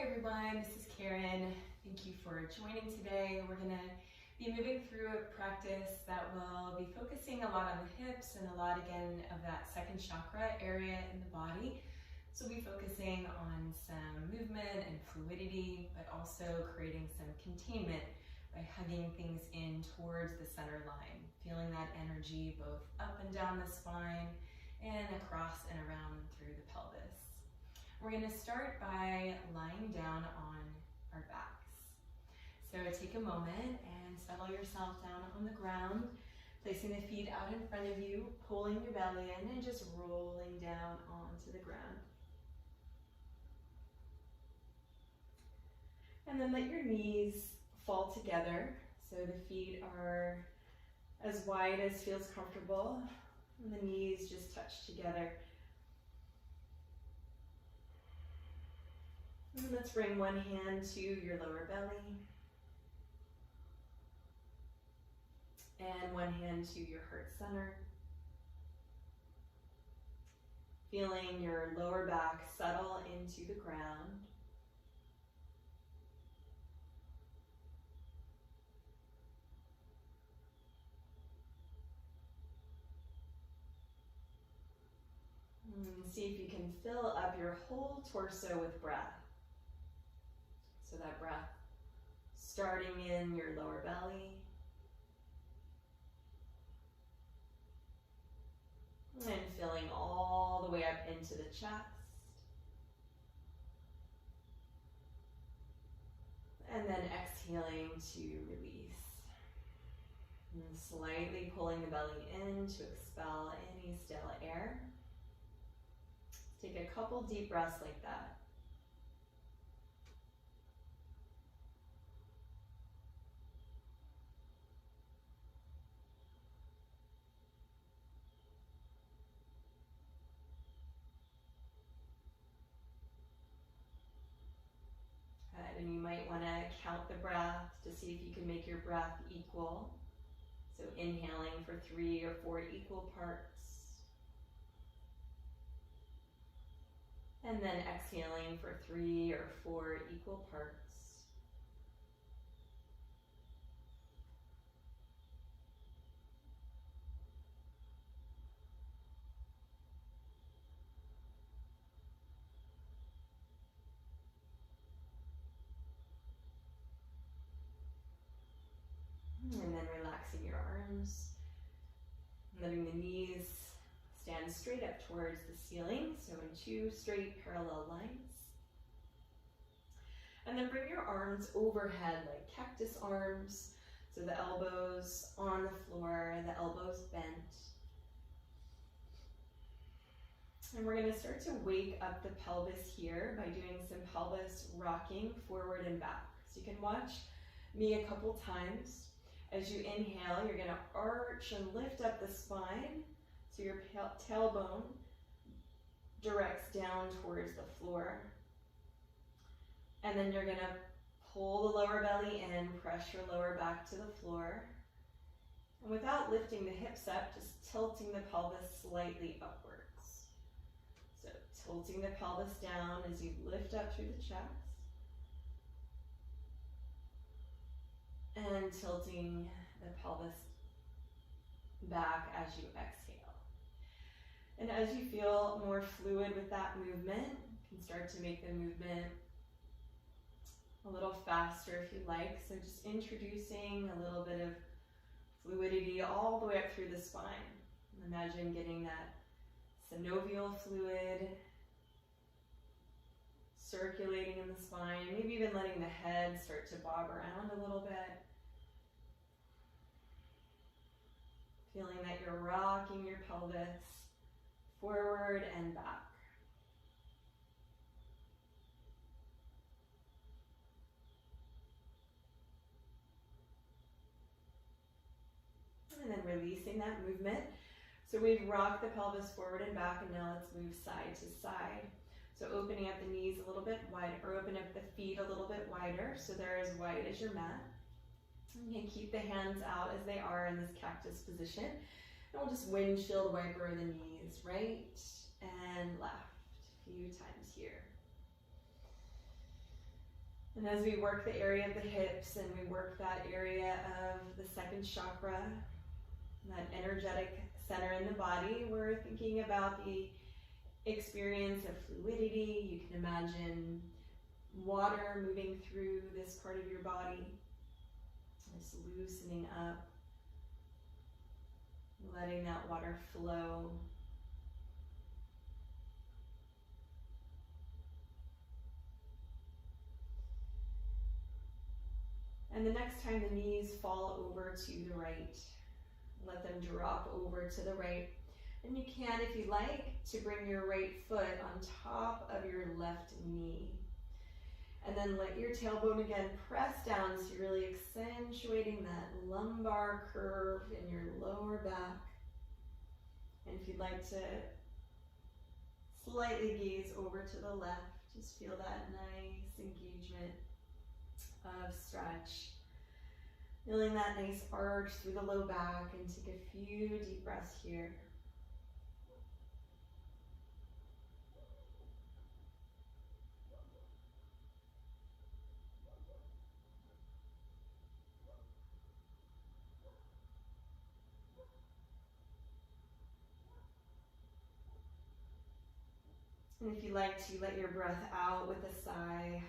everyone, this is Karen. Thank you for joining today. We're going to be moving through a practice that will be focusing a lot on the hips and a lot again of that second chakra area in the body. So we'll be focusing on some movement and fluidity, but also creating some containment by hugging things in towards the center line, feeling that energy both up and down the spine and across and around through the pelvis. We're going to start by lying down on our backs. So take a moment and settle yourself down on the ground, placing the feet out in front of you, pulling your belly in and just rolling down onto the ground. And then let your knees fall together so the feet are as wide as feels comfortable and the knees just touch together. And let's bring one hand to your lower belly and one hand to your heart center. Feeling your lower back settle into the ground. And see if you can fill up your whole torso with breath. So that breath starting in your lower belly and filling all the way up into the chest. And then exhaling to release. And slightly pulling the belly in to expel any stale air. Take a couple deep breaths like that. And you might want to count the breath to see if you can make your breath equal. So inhaling for 3 or 4 equal parts. And then exhaling for 3 or 4 equal parts. And then relaxing your arms, letting the knees stand straight up towards the ceiling, so in 2 straight parallel lines. And then bring your arms overhead like cactus arms, so the elbows on the floor, the elbows bent. And we're going to start to wake up the pelvis here by doing some pelvis rocking forward and back. So you can watch me a couple times. As you inhale, you're going to arch and lift up the spine so your tailbone directs down towards the floor. And then you're going to pull the lower belly in, press your lower back to the floor. And without lifting the hips up, just tilting the pelvis slightly upwards. So tilting the pelvis down as you lift up through the chest. And tilting the pelvis back as you exhale. And as you feel more fluid with that movement, you can start to make the movement a little faster if you like. So just introducing a little bit of fluidity all the way up through the spine. Imagine getting that synovial fluid circulating in the spine, maybe even letting the head start to bob around a little bit. Feeling that you're rocking your pelvis forward and back. And then releasing that movement. So we've rocked the pelvis forward and back, and now let's move side to side. So opening up the knees a little bit wider, or open up the feet a little bit wider so they're as wide as your mat. You can keep the hands out as they are in this cactus position. And we'll just windshield wiper the knees right and left a few times here. And as we work the area of the hips and we work that area of the second chakra, that energetic center in the body, we're thinking about the experience of fluidity. You can imagine water moving through this part of your body, just loosening up, letting that water flow. And the next time the knees fall over to the right, let them drop over to the right. And you can, if you like, to bring your right foot on top of your left knee. And then let your tailbone again press down, so you're really accentuating that lumbar curve in your lower back. And if you'd like to slightly gaze over to the left, just feel that nice engagement of stretch. Feeling that nice arch through the low back, and take a few deep breaths here. And if you like to, let your breath out with a sigh.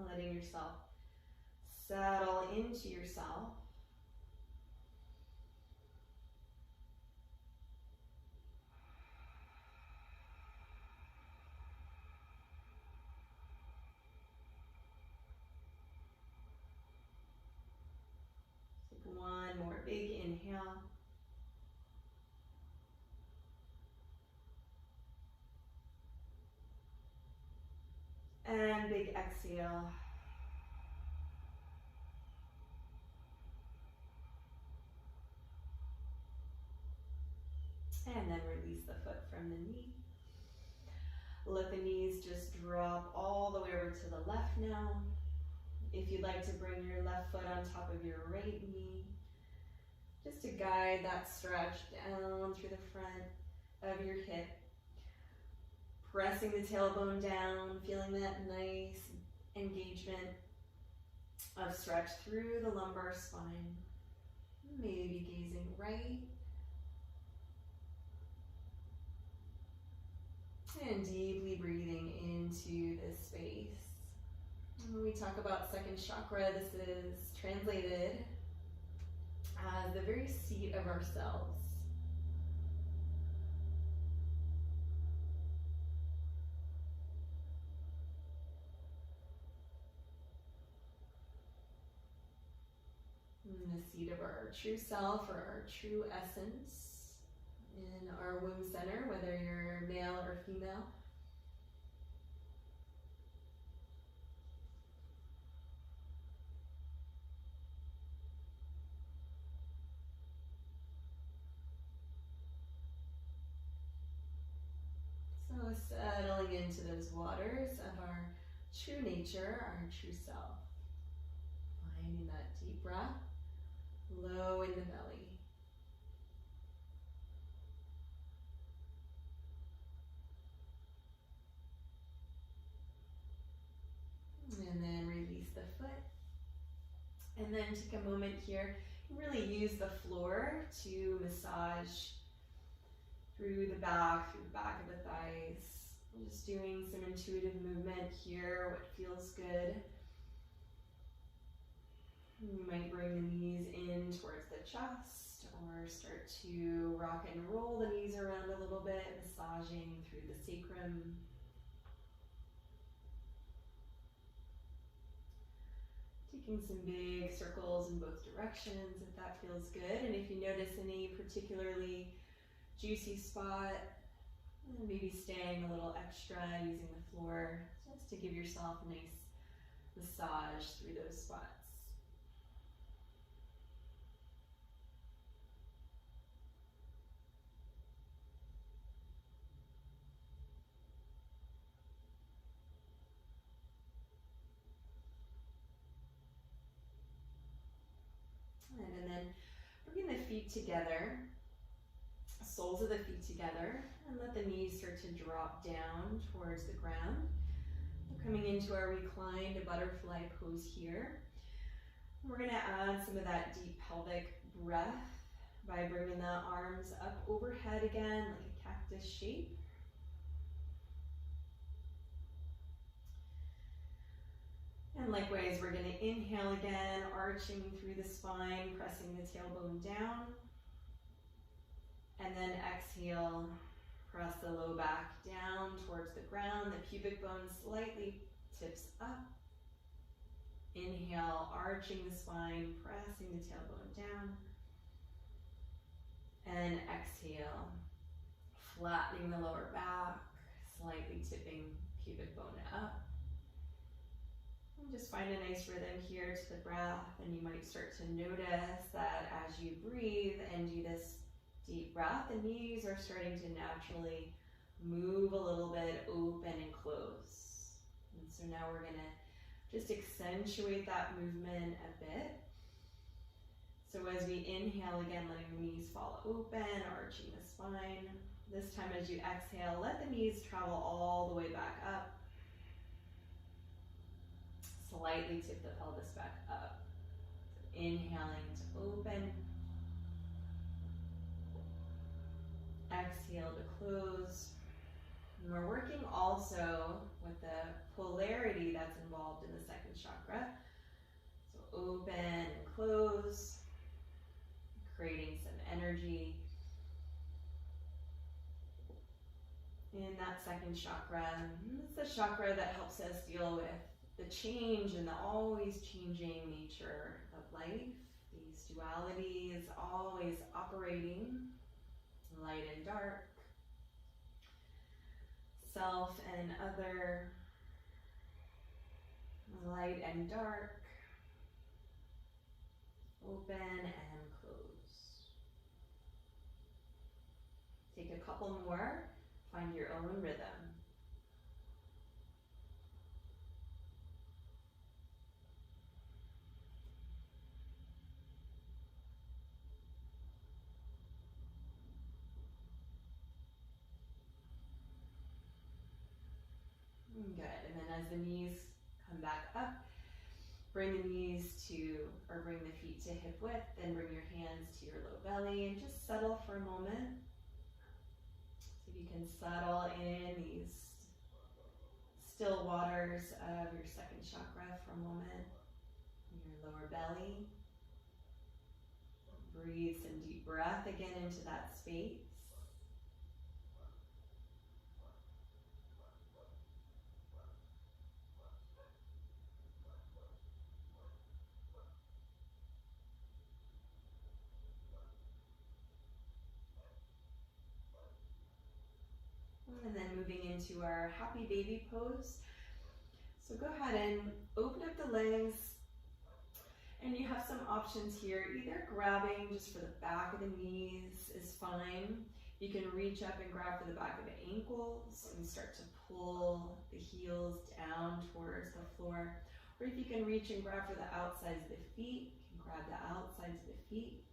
Letting yourself settle into yourself. Take one more big inhale. And big exhale. And then release the foot from the knee. Let the knees just drop all the way over to the left now. If you'd like to bring your left foot on top of your right knee, just to guide that stretch down through the front of your hip. Pressing the tailbone down, feeling that nice engagement of stretch through the lumbar spine. Maybe gazing right. And deeply breathing into this space. When we talk about second chakra, this is translated as the very seat of ourselves. And the seat of our true self, or our true essence, in our womb center, whether you're male or female. So settling into those waters of our true nature, our true self. Finding that deep breath, low in the belly. And then release the foot. And then take a moment here, really use the floor to massage through the back of the thighs. I'm just doing some intuitive movement here, what feels good. You might bring the knees in towards the chest, or start to rock and roll the knees around a little bit, massaging through the sacrum. Taking some big circles in both directions if that feels good. And if you notice any particularly juicy spot, maybe staying a little extra, using the floor just to give yourself a nice massage through those spots. And then bringing the feet together, soles of the feet together, and let the knees start to drop down towards the ground. We're coming into our reclined butterfly pose here. We're going to add some of that deep pelvic breath by bringing the arms up overhead again, like a cactus shape. And likewise, we're going to inhale again, arching through the spine, pressing the tailbone down. And then exhale, press the low back down towards the ground. The pubic bone slightly tips up. Inhale, arching the spine, pressing the tailbone down. And exhale, flattening the lower back, slightly tipping pubic bone up. And just find a nice rhythm here to the breath, and you might start to notice that as you breathe and do this deep breath, the knees are starting to naturally move a little bit, open and close. And so now we're gonna just accentuate that movement a bit. So as we inhale again, letting the knees fall open, arching the spine. This time as you exhale, let the knees travel all the way back up. Slightly tip the pelvis back up. So inhaling to open. Exhale to close. And we're working also with the polarity that's involved in the second chakra. So open and close, creating some energy in that second chakra. It's the chakra that helps us deal with the change and the always changing nature of life. These dualities always operating, light and dark, self and other, light and dark, open and close. Take a couple more, find your own rhythm. Good, and then as the knees come back up, bring the knees to, or bring the feet to hip width, then bring your hands to your low belly and just settle for a moment. So you can settle in these still waters of your second chakra for a moment, in your lower belly. Breathe some deep breath again into that space. And then moving into our happy baby pose. So go ahead and open up the legs, and you have some options here. Either grabbing just for the back of the knees is fine. You can reach up and grab for the back of the ankles and start to pull the heels down towards the floor. Or if you can reach and grab for the outsides of the feet, you can grab the outsides of the feet.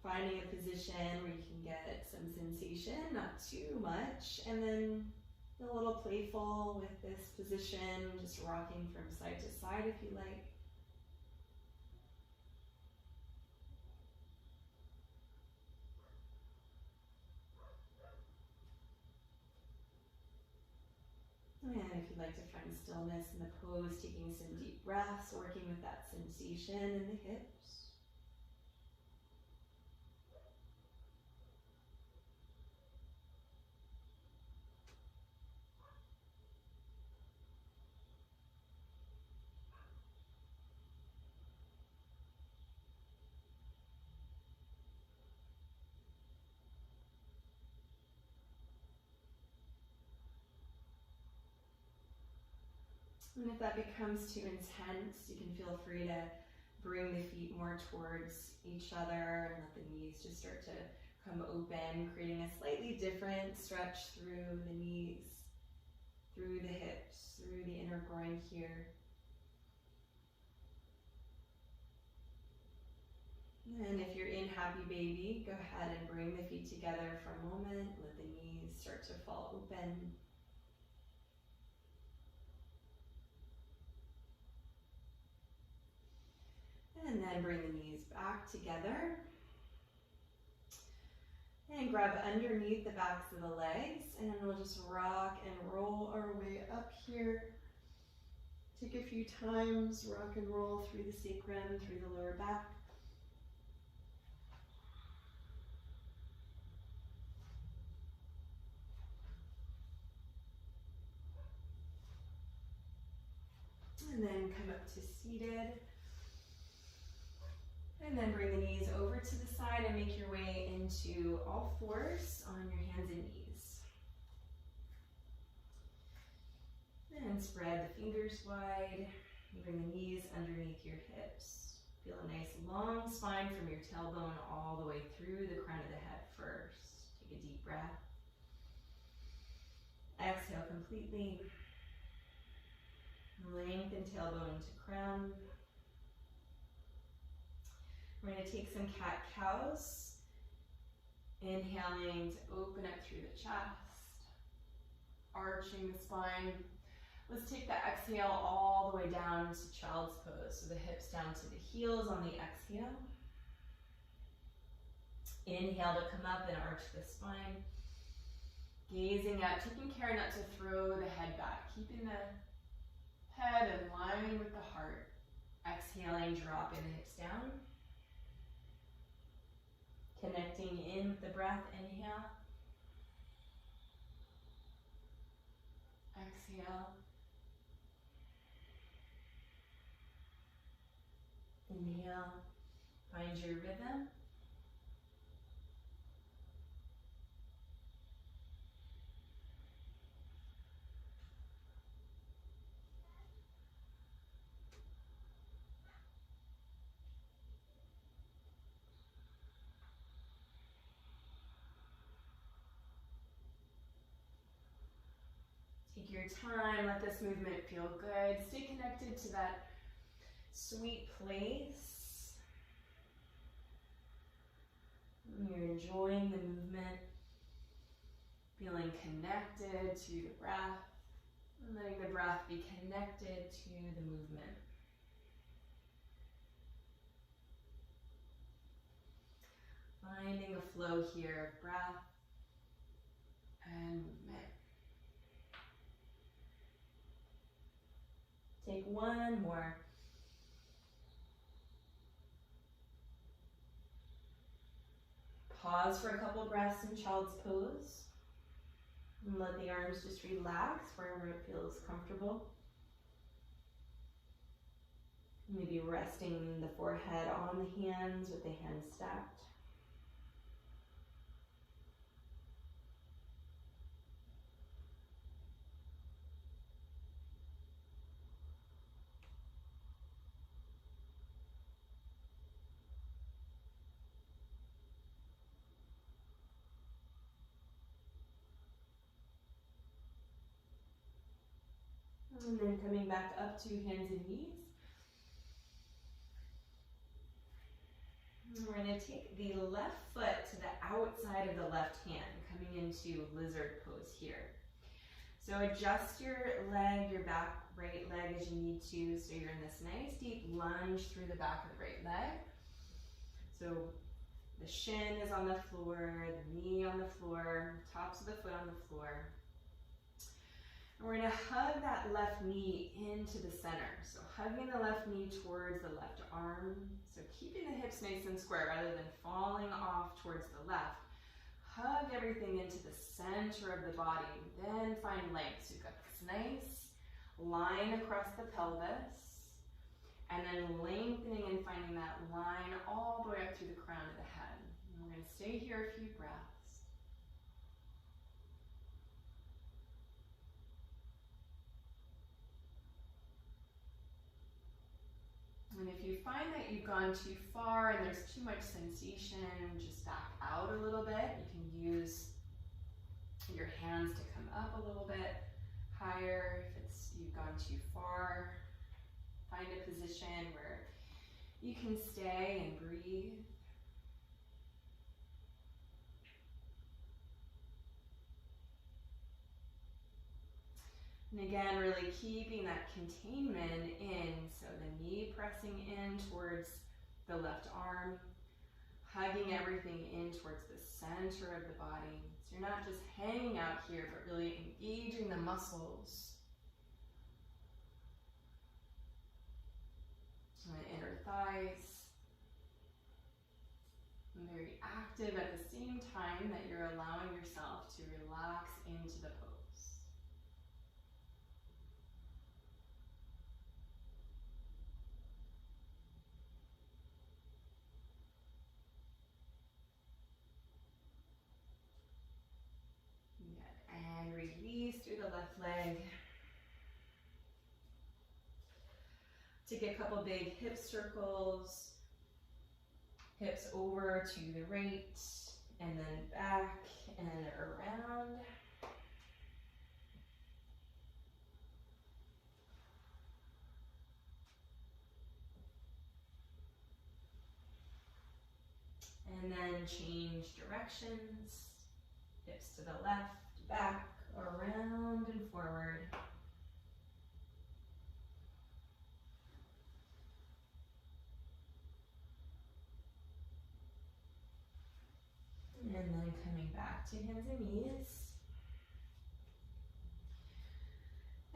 Finding a position where you can get some sensation, not too much, and then a little playful with this position, just rocking from side to side if you like. And if you'd like to find stillness in the pose, taking some deep breaths, working with that sensation in the hips. And if that becomes too intense, you can feel free to bring the feet more towards each other and let the knees just start to come open, creating a slightly different stretch through the knees, through the hips, through the inner groin here. And if you're inhaling happy baby, go ahead and bring the feet together for a moment. Let the knees start to fall open. And then bring the knees back together. And grab underneath the backs of the legs, and then we'll just rock and roll our way up here. Take a few times, rock and roll through the sacrum, through the lower back. And then come up to seated. And then bring the knees over to the side and make your way into all fours on your hands and knees. And spread the fingers wide. Bring the knees underneath your hips. Feel a nice long spine from your tailbone all the way through the crown of the head first. Take a deep breath. Exhale completely. Lengthen tailbone to crown. We're going to take some cat-cows. Inhaling to open up through the chest. Arching the spine. Let's take the exhale all the way down to child's pose. So the hips down to the heels on the exhale. Inhale to come up and arch the spine. Gazing up, taking care not to throw the head back. Keeping the head in line with the heart. Exhaling, dropping the hips down. Connecting in with the breath, inhale. Exhale. Inhale. Find your rhythm. Take your time, let this movement feel good. Stay connected to that sweet place. You're enjoying the movement, feeling connected to the breath, and letting the breath be connected to the movement. Finding a flow here of breath and movement. Take one more. Pause for a couple breaths in child's pose. And let the arms just relax wherever it feels comfortable. Maybe resting the forehead on the hands with the hands stacked. And then coming back up to hands and knees. And we're going to take the left foot to the outside of the left hand, coming into lizard pose here. So adjust your leg, your back right leg as you need to, so you're in this nice deep lunge through the back of the right leg. So the shin is on the floor, the knee on the floor, tops of the foot on the floor. We're going to hug that left knee into the center. So hugging the left knee towards the left arm. So keeping the hips nice and square rather than falling off towards the left. Hug everything into the center of the body. Then find length. So you've got this nice line across the pelvis. And then lengthening and finding that line all the way up through the crown of the head. And we're going to stay here a few breaths. And if you find that you've gone too far and there's too much sensation, just back out a little bit. You can use your hands to come up a little bit higher. If you've gone too far, find a position where you can stay and breathe. And again, really keeping that containment in, so the knee pressing in towards the left arm, hugging everything in towards the center of the body. So you're not just hanging out here, but really engaging the muscles. The inner thighs. And very active at the same time that you're allowing yourself to relax into the pose. And release through the left leg. Take a couple big hip circles. Hips over to the right, and then back and around. And then change directions. Hips to the left, back, around and forward. And then coming back to hands and knees.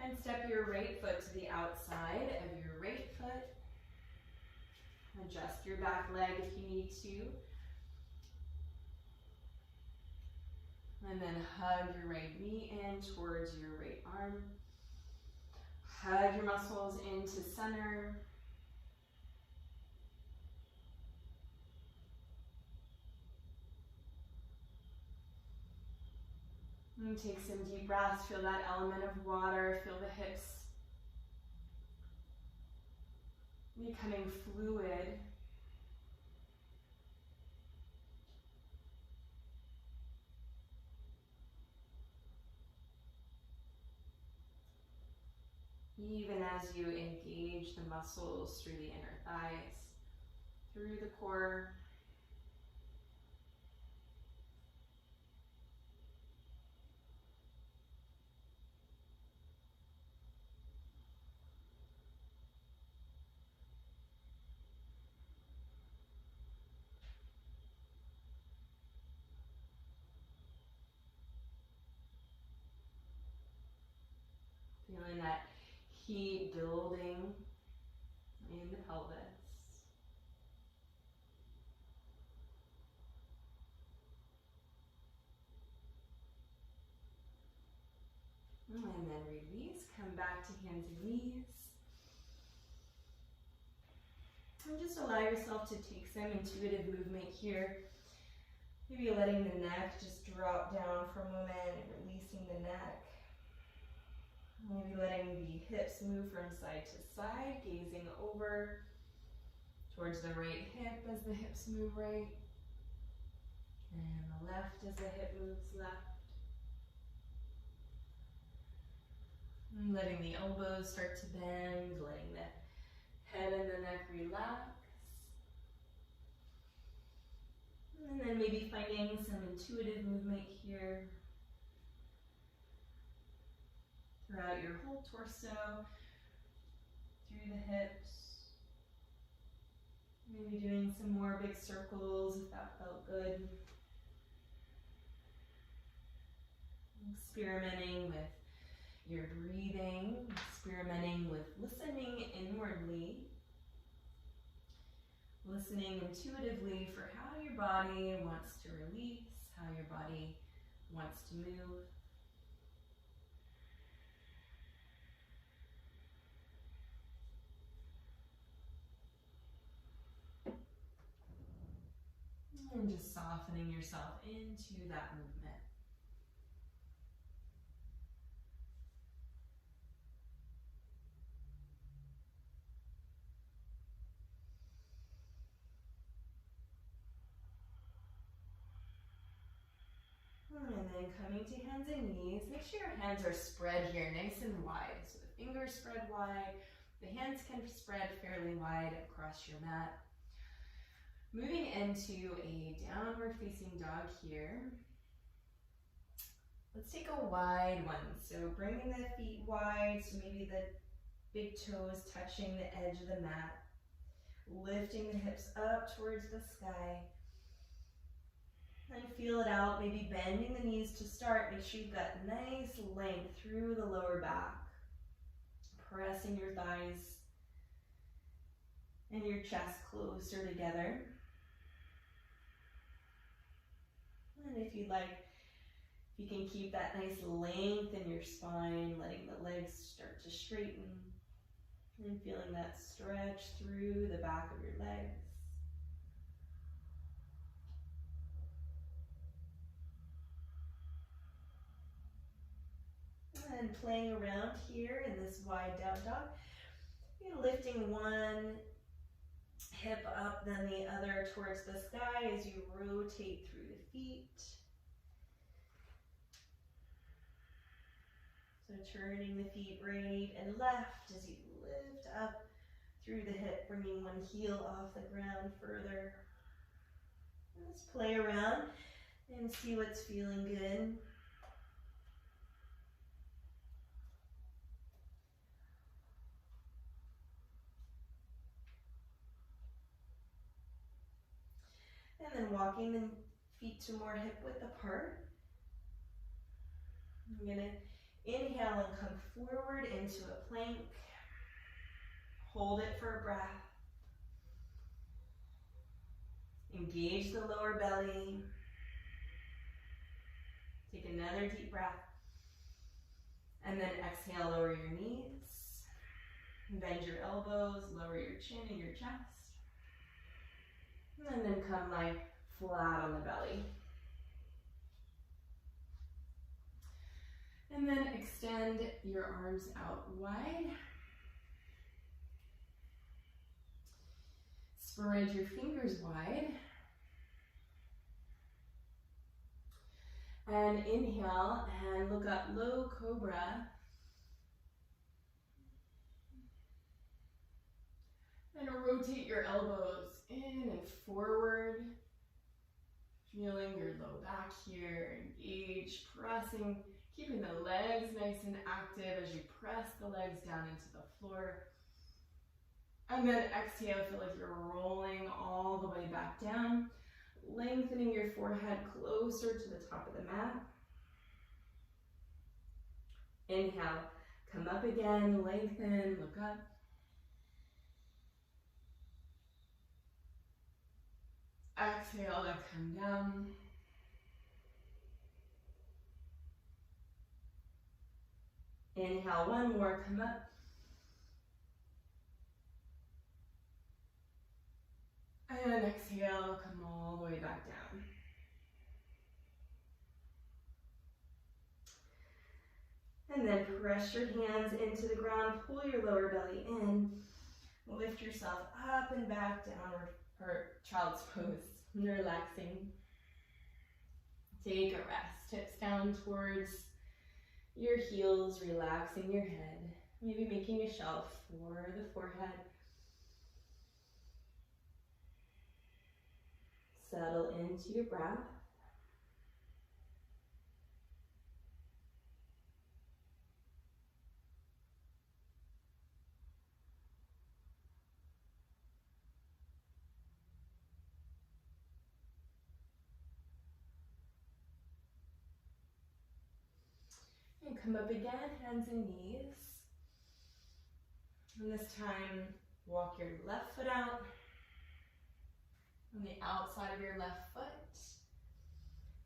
And step your right foot to the outside of your right foot. Adjust your back leg if you need to. And then hug your right knee in towards your right arm. Hug your muscles into center. And take some deep breaths. Feel that element of water. Feel the hips becoming fluid. Even as you engage the muscles through the inner thighs, through the core. Feeling that heat building in the pelvis. And then release, come back to hands and knees. And just allow yourself to take some intuitive movement here. Maybe letting the neck just drop down for a moment and releasing the neck. Maybe letting the hips move from side to side, gazing over towards the right hip as the hips move right. And the left as the hip moves left. And letting the elbows start to bend, letting the head and the neck relax. And then maybe finding some intuitive movement here throughout your whole torso, through the hips. Maybe doing some more big circles if that felt good. Experimenting with your breathing, experimenting with listening inwardly, listening intuitively for how your body wants to release, how your body wants to move. And just softening yourself into that movement. And then coming to hands and knees, make sure your hands are spread here nice and wide. So the fingers spread wide, the hands can spread fairly wide across your mat. Moving into a downward facing dog here. Let's take a wide one. So bringing the feet wide, so maybe the big toes touching the edge of the mat. Lifting the hips up towards the sky. And feel it out, maybe bending the knees to start. Make sure you've got nice length through the lower back. Pressing your thighs and your chest closer together. And if you'd like, you can keep that nice length in your spine, letting the legs start to straighten and feeling that stretch through the back of your legs. And playing around here in this wide down dog. You're lifting one hip up, then the other towards the sky as you rotate through the feet. So turning the feet right and left as you lift up through the hip, bringing one heel off the ground further. Let's play around and see what's feeling good. And then walking the feet to more hip width apart. I'm going to inhale and come forward into a plank. Hold it for a breath. Engage the lower belly. Take another deep breath. And then exhale, lower your knees. Bend your elbows, lower your chin and your chest. And then come lie flat on the belly. And then extend your arms out wide. Spread your fingers wide. And inhale and look up, low cobra. And rotate your elbows in and forward. Feeling your low back here, engage, pressing, keeping the legs nice and active as you press the legs down into the floor. And then exhale, feel like you're rolling all the way back down, lengthening your forehead closer to the top of the mat. Inhale, come up again, lengthen, look up. Exhale to come down. Inhale, one more, come up. And exhale, come all the way back down. And then press your hands into the ground, pull your lower belly in, lift yourself up and back, downward or child's pose, relaxing. Take a rest, hips down towards your heels, relaxing your head, maybe making a shelf for the forehead. Settle into your breath. And come up again, hands and knees. And this time, walk your left foot out. On the outside of your left foot.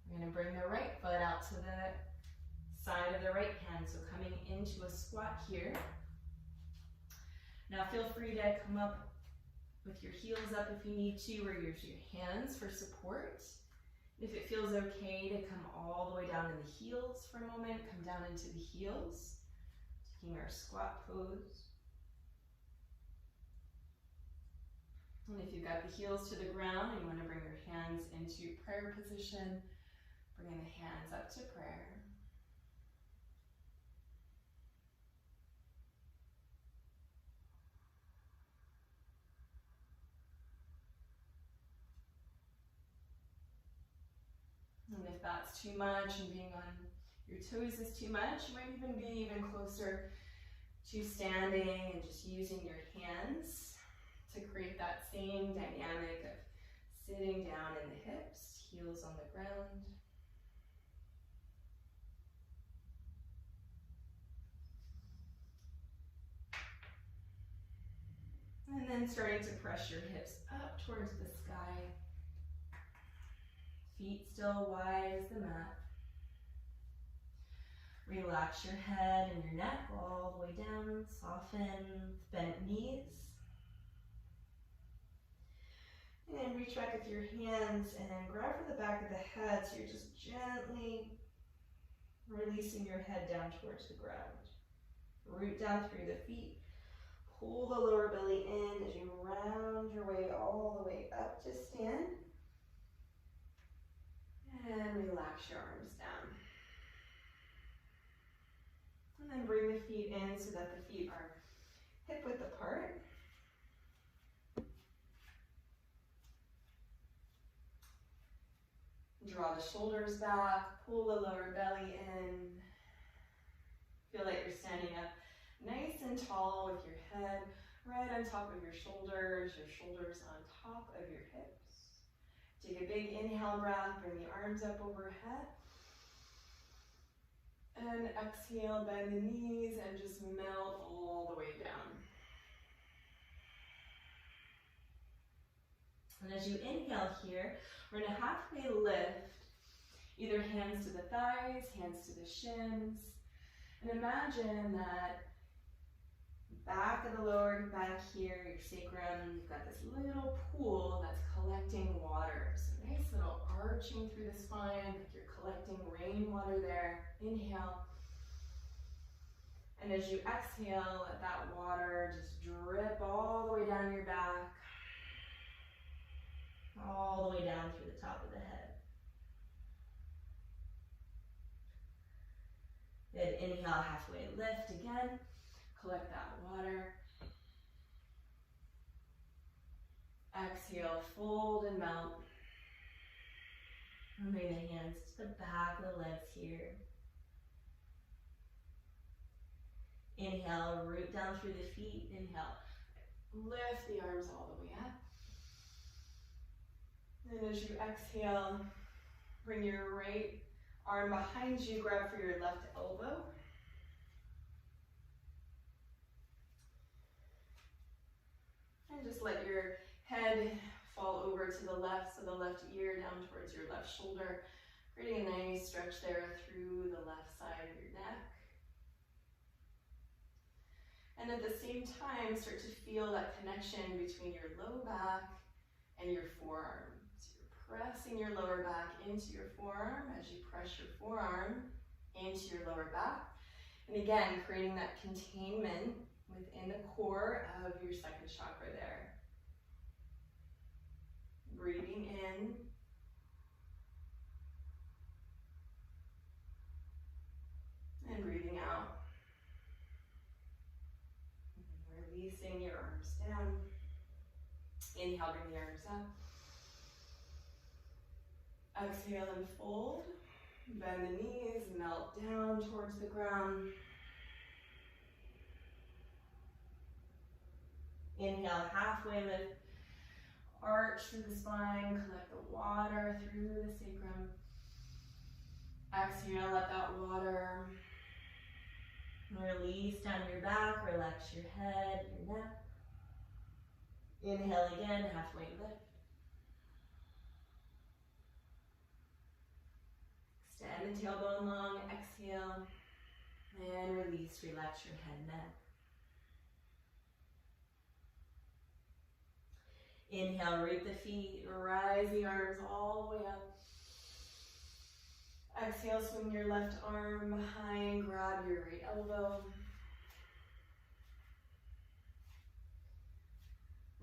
I'm going to bring the right foot out to the side of the right hand. So coming into a squat here. Now feel free to come up with your heels up if you need to, or use your hands for support. If it feels okay to come all the way down to the heels for a moment, come down into the heels, taking our squat pose. And if you've got the heels to the ground and you want to bring your hands into prayer position, bringing the hands up to prayer. And if that's too much and being on your toes is too much, you might even be even closer to standing and just using your hands to create that same dynamic of sitting down in the hips, heels on the ground. And then starting to press your hips up towards the sky. Feet still wide as the mat. Relax your head and your neck all the way down. Soften bent knees. And reach back with your hands and grab for the back of the head so you're just gently releasing your head down towards the ground. Root down through the feet. Pull the lower belly in as you round your way all the way up to stand. And relax your arms down. And then bring the feet in so that the feet are hip width apart. Draw the shoulders back, pull the lower belly in. Feel like you're standing up nice and tall with your head right on top of your shoulders on top of your hips. Take a big inhale breath, bring the arms up overhead. And exhale, bend the knees and just melt all the way down. And as you inhale here, we're going to halfway lift, either hands to the thighs, hands to the shins. And imagine that back of the lower back here, your sacrum, you've got this little pool that's collecting water. So nice little arching through the spine, like you're collecting rainwater there. Inhale. And as you exhale, let that water just drip all the way down your back, all the way down through the top of the head. Then inhale, halfway lift again. Collect that water. Exhale, fold and melt. And bring the hands to the back of the legs here. Inhale, root down through the feet. Inhale, lift the arms all the way up. And as you exhale, bring your right arm behind you, grab for your left elbow. And just let your head fall over to the left, so the left ear down towards your left shoulder, creating a nice stretch there through the left side of your neck. And at the same time, start to feel that connection between your low back and your forearm. So you're pressing your lower back into your forearm as you press your forearm into your lower back. And again, creating that containment within the core of your second chakra there. Breathing in. And breathing out. Releasing your arms down. Inhale, bring the arms up. Exhale and fold. Bend the knees, melt down towards the ground. Inhale, halfway lift. Arch through the spine, collect the water through the sacrum. Exhale, let that water release down your back, relax your head, your neck. Inhale again, halfway lift. Extend the tailbone long, exhale, and release, relax your head and neck. Inhale, root the feet, rise the arms all the way up. Exhale, swing your left arm behind, grab your right elbow.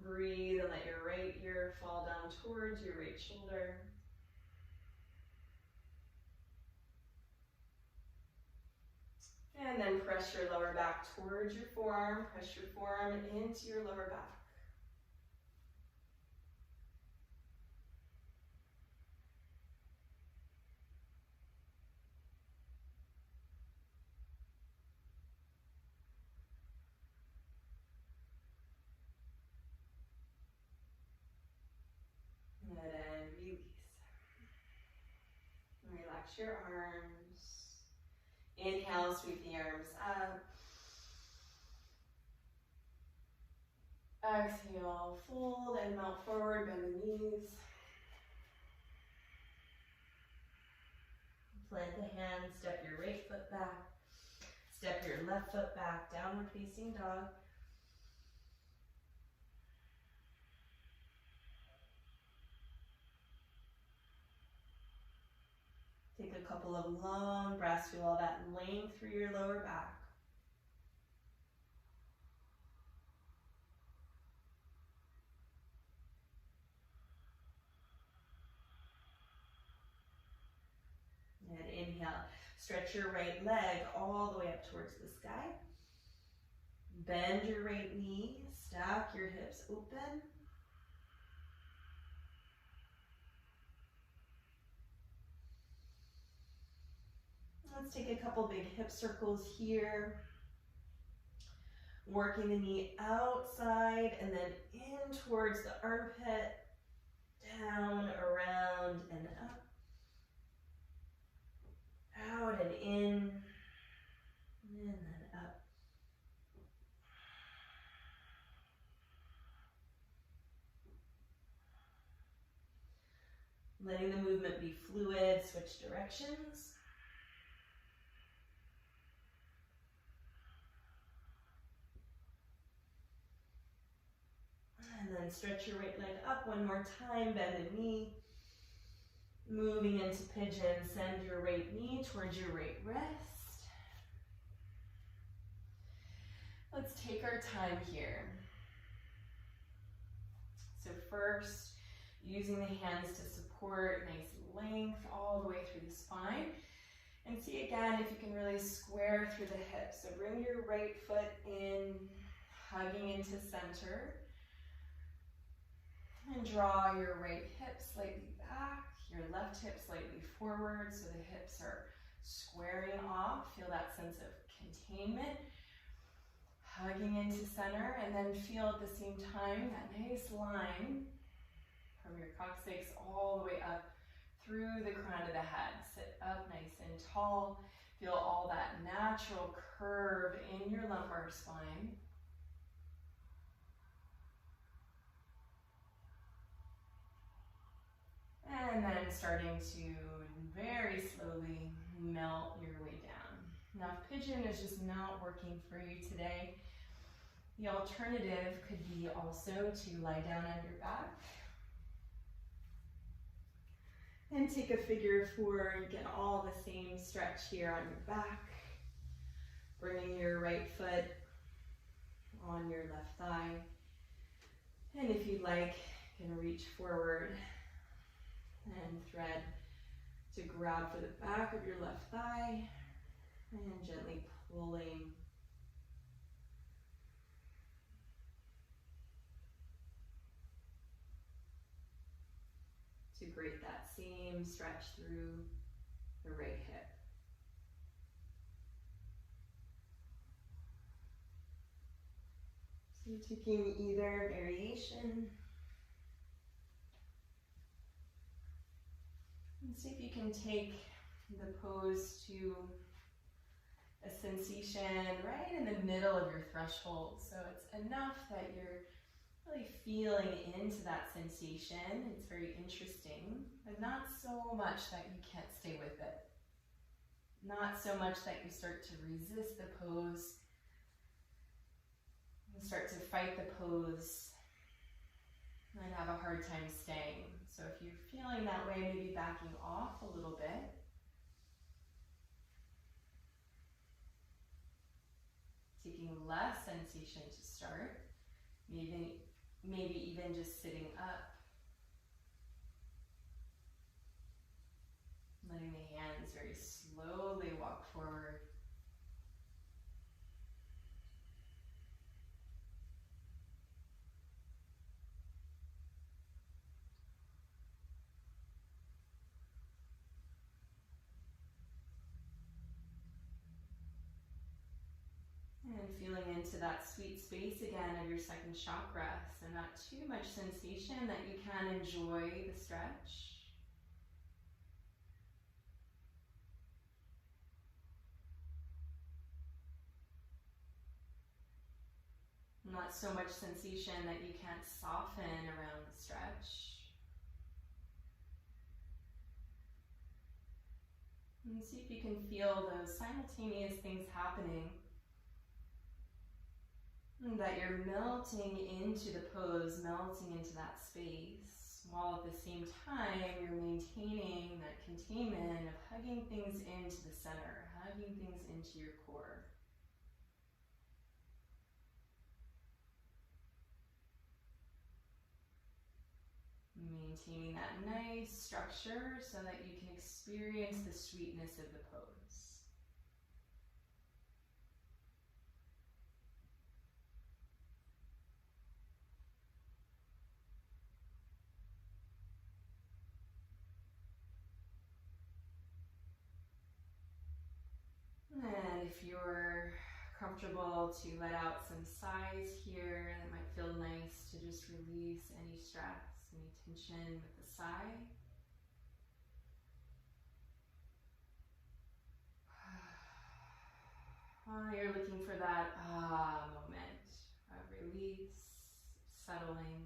Breathe and let your right ear fall down towards your right shoulder. And then press your lower back towards your forearm. Press your forearm into your lower back. relax your arms. Inhale, sweep the arms up. Exhale, fold and melt forward, bend the knees. Plant the hands, step your right foot back. Step your left foot back, downward facing dog. Take a couple of long breaths, feel all that length through your lower back. And inhale, stretch your right leg all the way up towards the sky. Bend your right knee, stack your hips open. Let's take a couple big hip circles here. Working the knee outside and then in towards the armpit, down, around, and up. Out and in, and then up. Letting the movement be fluid, switch directions. And then stretch your right leg up one more time, bend the knee. Moving into pigeon, send your right knee towards your right wrist. Let's take our time here. So first, using the hands to support nice length all the way through the spine. And see again if you can really square through the hips. So bring your right foot in, hugging into center. And draw your right hip slightly back, your left hip slightly forward so the hips are squaring off. Feel that sense of containment. Hugging into center, and then feel at the same time that nice line from your coccyx all the way up through the crown of the head. Sit up nice and tall. Feel all that natural curve in your lumbar spine. And then starting to very slowly melt your way down. Now, if pigeon is just not working for you today, the alternative could be also to lie down on your back and take a figure four. You get all the same stretch here on your back. Bringing your right foot on your left thigh. And if you like, you can reach forward and thread to grab for the back of your left thigh and gently pulling to create that same stretch through the right hip. So you're taking either variation. And see if you can take the pose to a sensation right in the middle of your threshold. So it's enough that you're really feeling into that sensation. It's very interesting, but not so much that you can't stay with it. Not so much that you start to resist the pose and start to fight the pose and have a hard time staying. So if you're feeling that way, maybe backing off a little bit. Taking less sensation to start. Maybe even just sitting up. Letting the hands very slowly walk forward. And feeling into that sweet space again of your second chakra. So not too much sensation, that you can enjoy the stretch. not so much sensation that you can't soften around the stretch. And see if you can feel those simultaneous things happening. And that you're melting into the pose, melting into that space, while at the same time you're maintaining that containment of hugging things into the center, hugging things into your core. Maintaining that nice structure so that you can experience the sweetness of the pose. And if you're comfortable to let out some sighs here, it might feel nice to just release any stress, any tension with a sigh. You're looking for that moment of release, settling.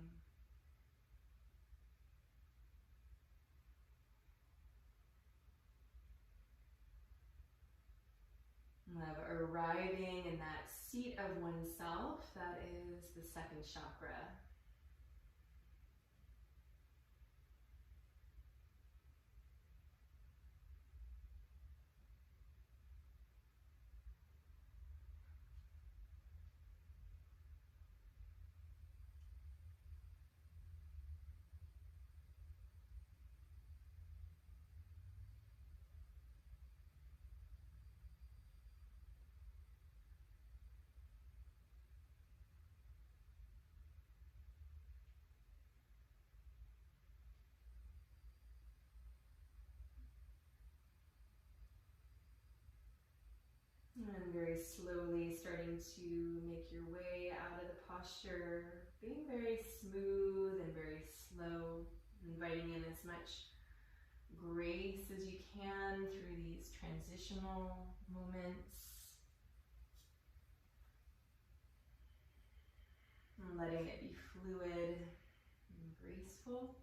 Of arriving in that seat of oneself, that is the second chakra. And very slowly starting to make your way out of the posture, being very smooth and very slow, inviting in as much grace as you can through these transitional moments. And letting it be fluid and graceful.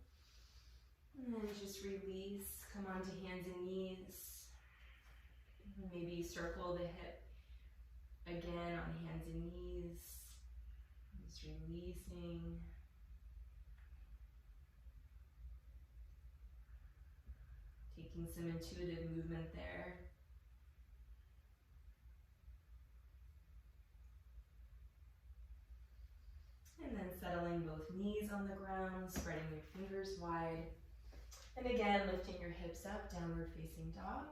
And then just release, come onto hands and knees. Maybe circle the hip again on hands and knees. Just releasing. Taking some intuitive movement there. And then settling both knees on the ground, spreading your fingers wide. And again, lifting your hips up, downward facing dog.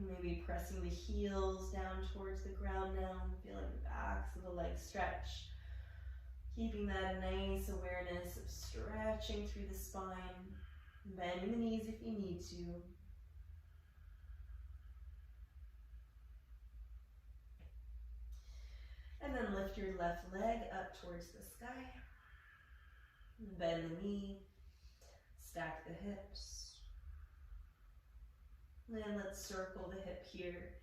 Maybe pressing the heels down towards the ground now, feeling the backs of the legs stretch. Keeping that nice awareness of stretching through the spine. Bending the knees if you need to. And then lift your left leg up towards the sky. Bend the knee. Stack the hips. And let's circle the hip here.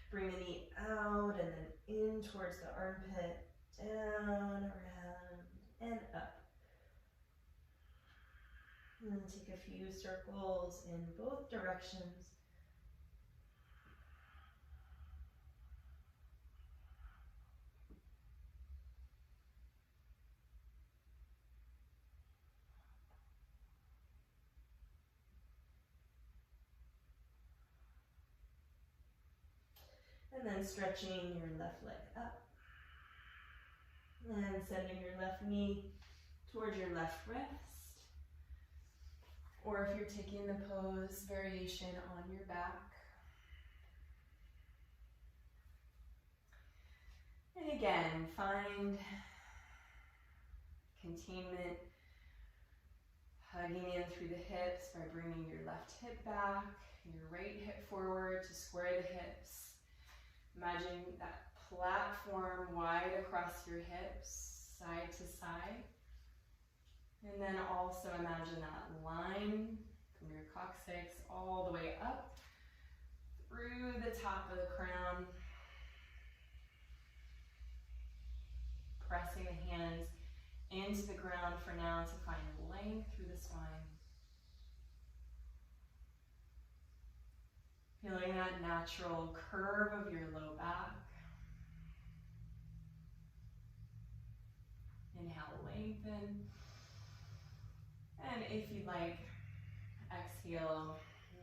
Bring the knee out and then in towards the armpit, down, around, and up. And then take a few circles in both directions. And then stretching your left leg up. And sending your left knee towards your left wrist. Or if you're taking the pose variation on your back. And again, find containment, hugging in through the hips by bringing your left hip back, your right hip forward to square the hips. Imagine that platform wide across your hips, side to side. And then also imagine that line From your coccyx all the way up through the top of the crown. Pressing the hands into the ground for now to find length through the spine. Feeling that natural curve of your low back. Inhale, lengthen. And if you'd like, exhale,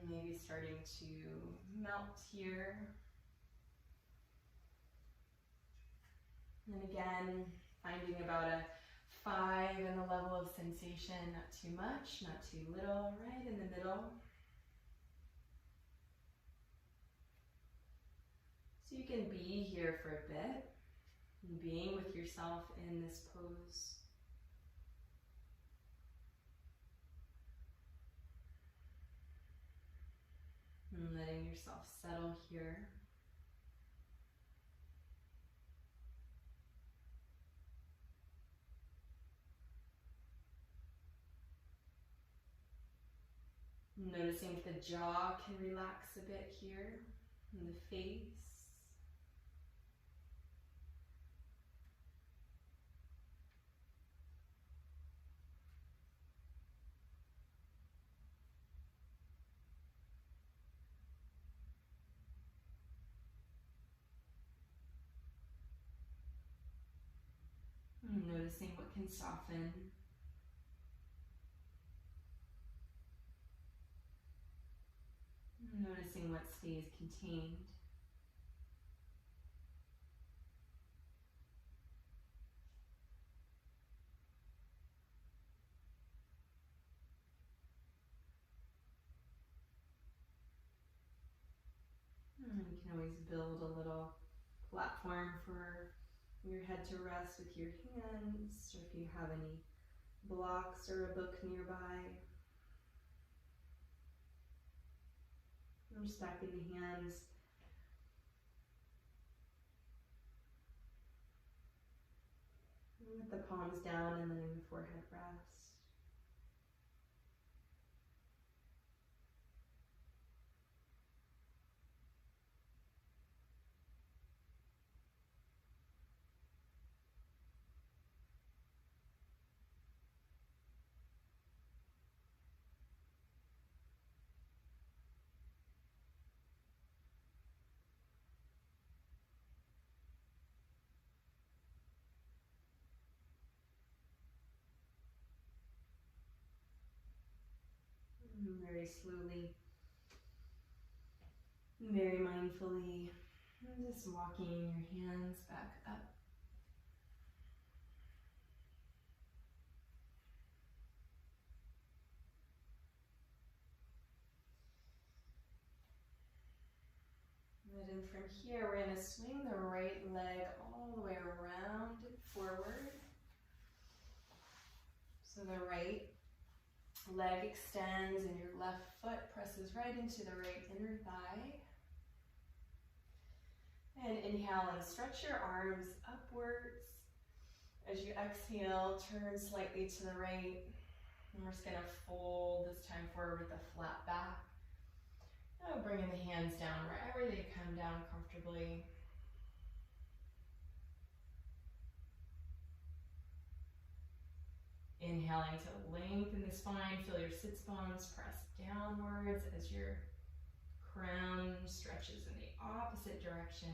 maybe starting to melt here. And again, finding about a 5 in the level of sensation, not too much, not too little, right in the middle. So you can be here for a bit, being with yourself in this pose. And letting yourself settle here. Noticing if the jaw can relax a bit here, and the face. And noticing what can soften. Noticing what stays contained. And you can always build a little platform for your head to rest with your hands, or if you have any blocks or a book nearby. I'm stacking the hands. With the palms down and letting the forehead rest. Very slowly, very mindfully, just walking your hands back up. And then from here, we're going to swing the right leg all the way around and forward. So the right leg extends and your left foot presses right into the right inner thigh. And inhale and stretch your arms upwards. As you exhale, turn slightly to the right. And we're just going to fold this time forward with a flat back. Now bringing the hands down wherever they come down comfortably. Inhaling to lengthen the spine, feel your sits bones press downwards as your crown stretches in the opposite direction.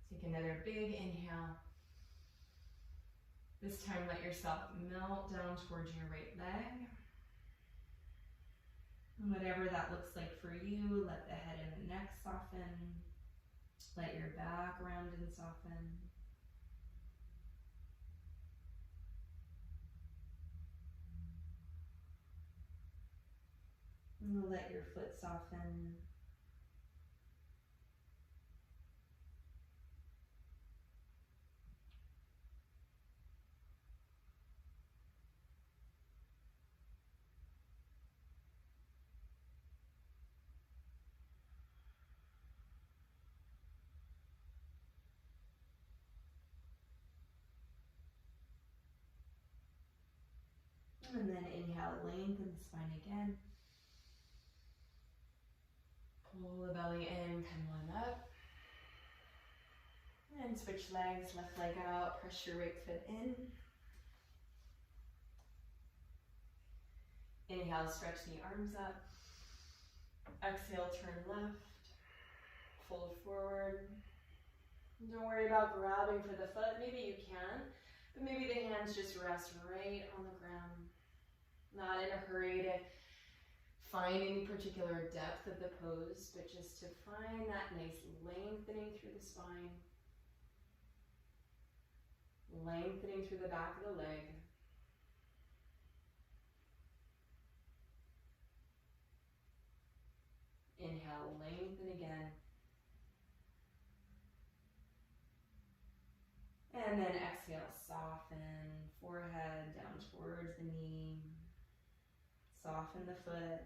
Take another big inhale. This time let yourself melt down towards your right leg. And whatever that looks like for you, let the head and the neck soften. Let your back round and soften. And let your foot soften. And then inhale, lengthen the spine again. Pull the belly in, come on up. And switch legs, left leg out, press your right foot in. Inhale, stretch the arms up. Exhale, turn left. Fold forward. Don't worry about grabbing for the foot. Maybe you can, but maybe the hands just rest right on the ground. Not in a hurry to find any particular depth of the pose, but just to find that nice lengthening through the spine. Lengthening through the back of the leg. Inhale, lengthen again. And then exhale, soften, forehead down towards the knee. Soften the foot,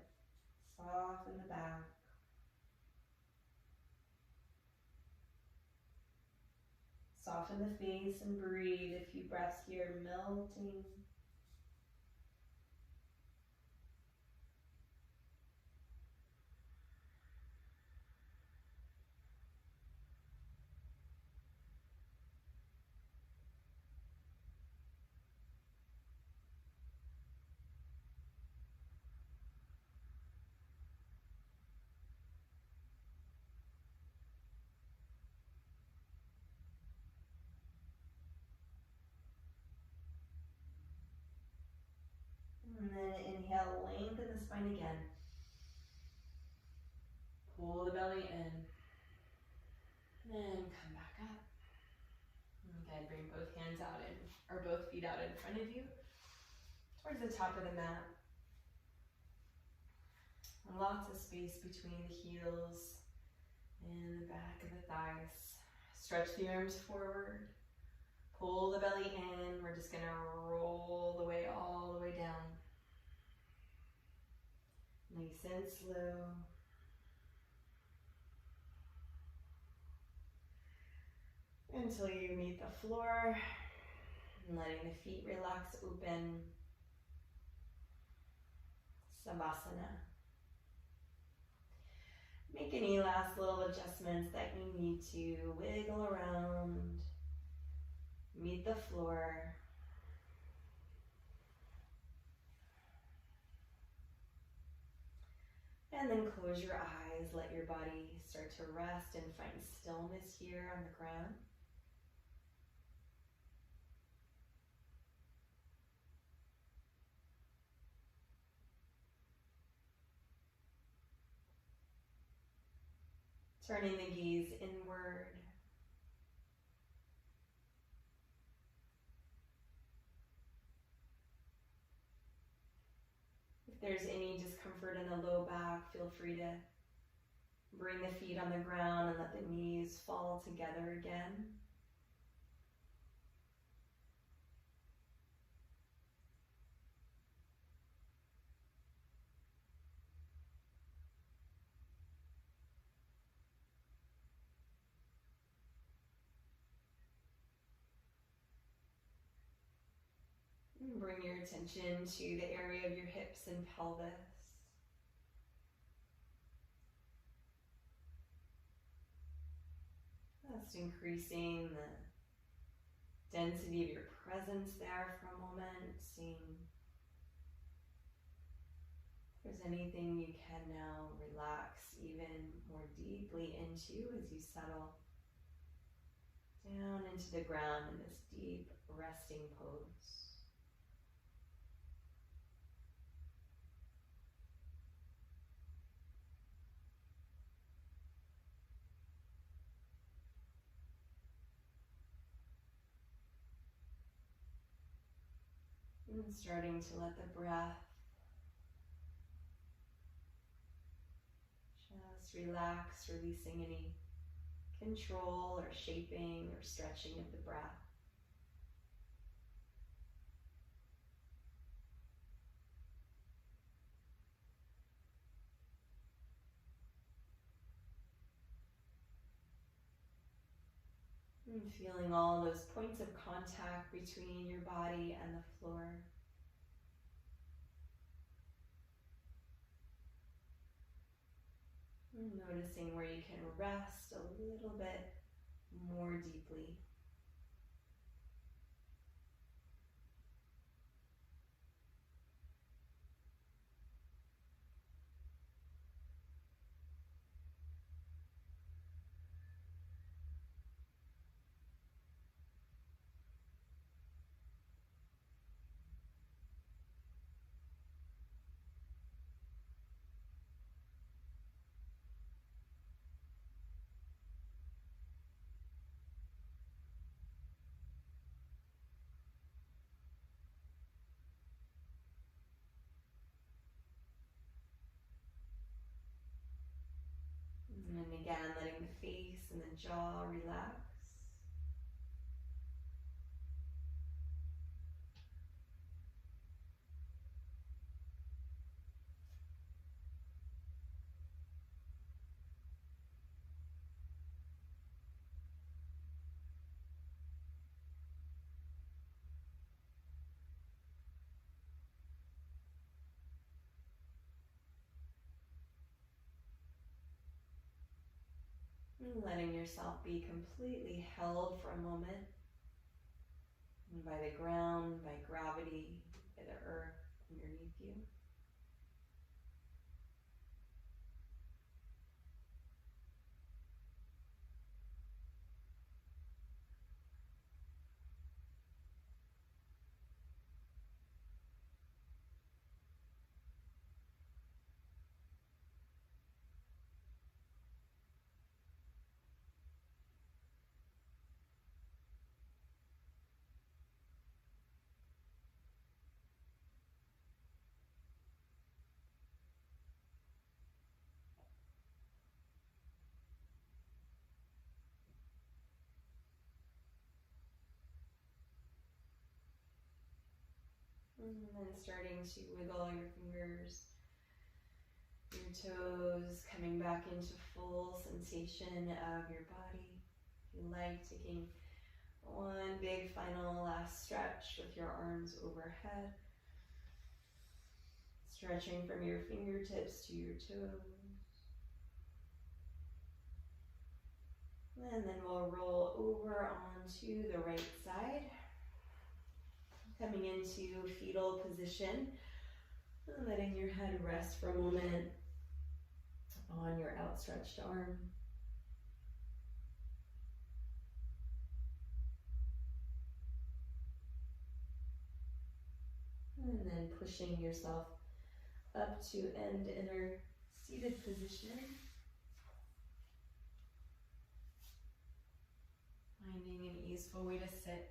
soften the back. Soften the face and breathe a few breaths here, melting. And then inhale, lengthen the spine again. Pull the belly in. And come back up. Okay, bring both hands out or both feet out in front of you, towards the top of the mat. Lots of space between the heels and the back of the thighs. Stretch the arms forward. Pull the belly in. We're just gonna roll the way all the way down. Nice and slow. Until you meet the floor, and letting the feet relax open. Savasana. Make any last little adjustments that you need to. Wiggle around. Meet the floor. And then close your eyes, let your body start to rest and find stillness here on the ground. Turning the gaze inward. If there's any discomfort in the low back, feel free to bring the feet on the ground and let the knees fall together again. Bring your attention to the area of your hips and pelvis. Just increasing the density of your presence there for a moment, seeing if there's anything you can now relax even more deeply into as you settle down into the ground in this deep resting pose. And starting to let the breath just relax, releasing any control or shaping or stretching of the breath. And feeling all those points of contact between your body and the floor. Noticing where you can rest a little bit more deeply. And then again, letting the face and the jaw relax. And letting yourself be completely held for a moment by the ground, by gravity, by the earth underneath you. And then starting to wiggle your fingers, your toes, coming back into full sensation of your body. If you like, taking one big final last stretch with your arms overhead. Stretching from your fingertips to your toes. And then we'll roll over onto the right side. Coming into fetal position, and letting your head rest for a moment on your outstretched arm. And then pushing yourself up to end inner seated position. Finding an easeful way to sit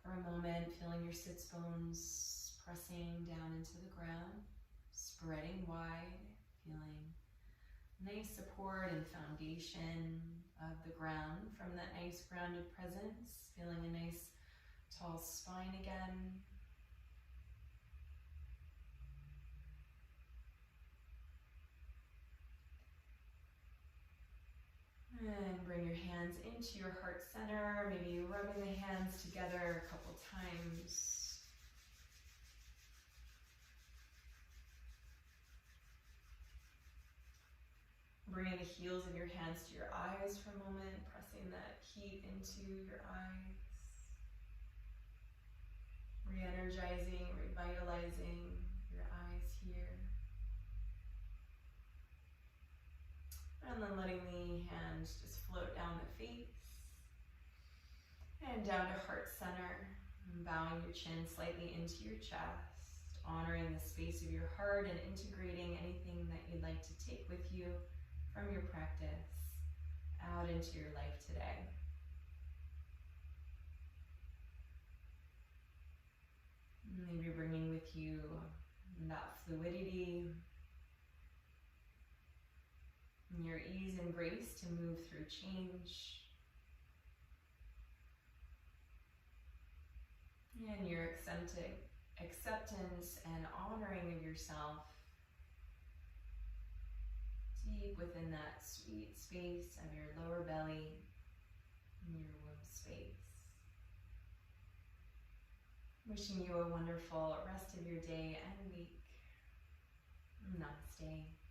for a moment, feeling your sits bones pressing down into the ground, spreading wide, feeling nice support and foundation of the ground from that nice grounded presence, feeling a nice tall spine again. And bring your hands into your heart center, maybe rubbing the hands together a couple times. Bringing the heels of your hands to your eyes for a moment, pressing that heat into your eyes. Re-energizing, revitalizing your eyes here. And then letting the hands just float down the face and down to heart center, and bowing your chin slightly into your chest, honoring the space of your heart and integrating anything that you'd like to take with you from your practice out into your life today. Maybe bringing with you that fluidity, your ease and grace to move through change, and your acceptance and honoring of yourself deep within that sweet space of your lower belly and your womb space. Wishing you a wonderful rest of your day and week. Namaste.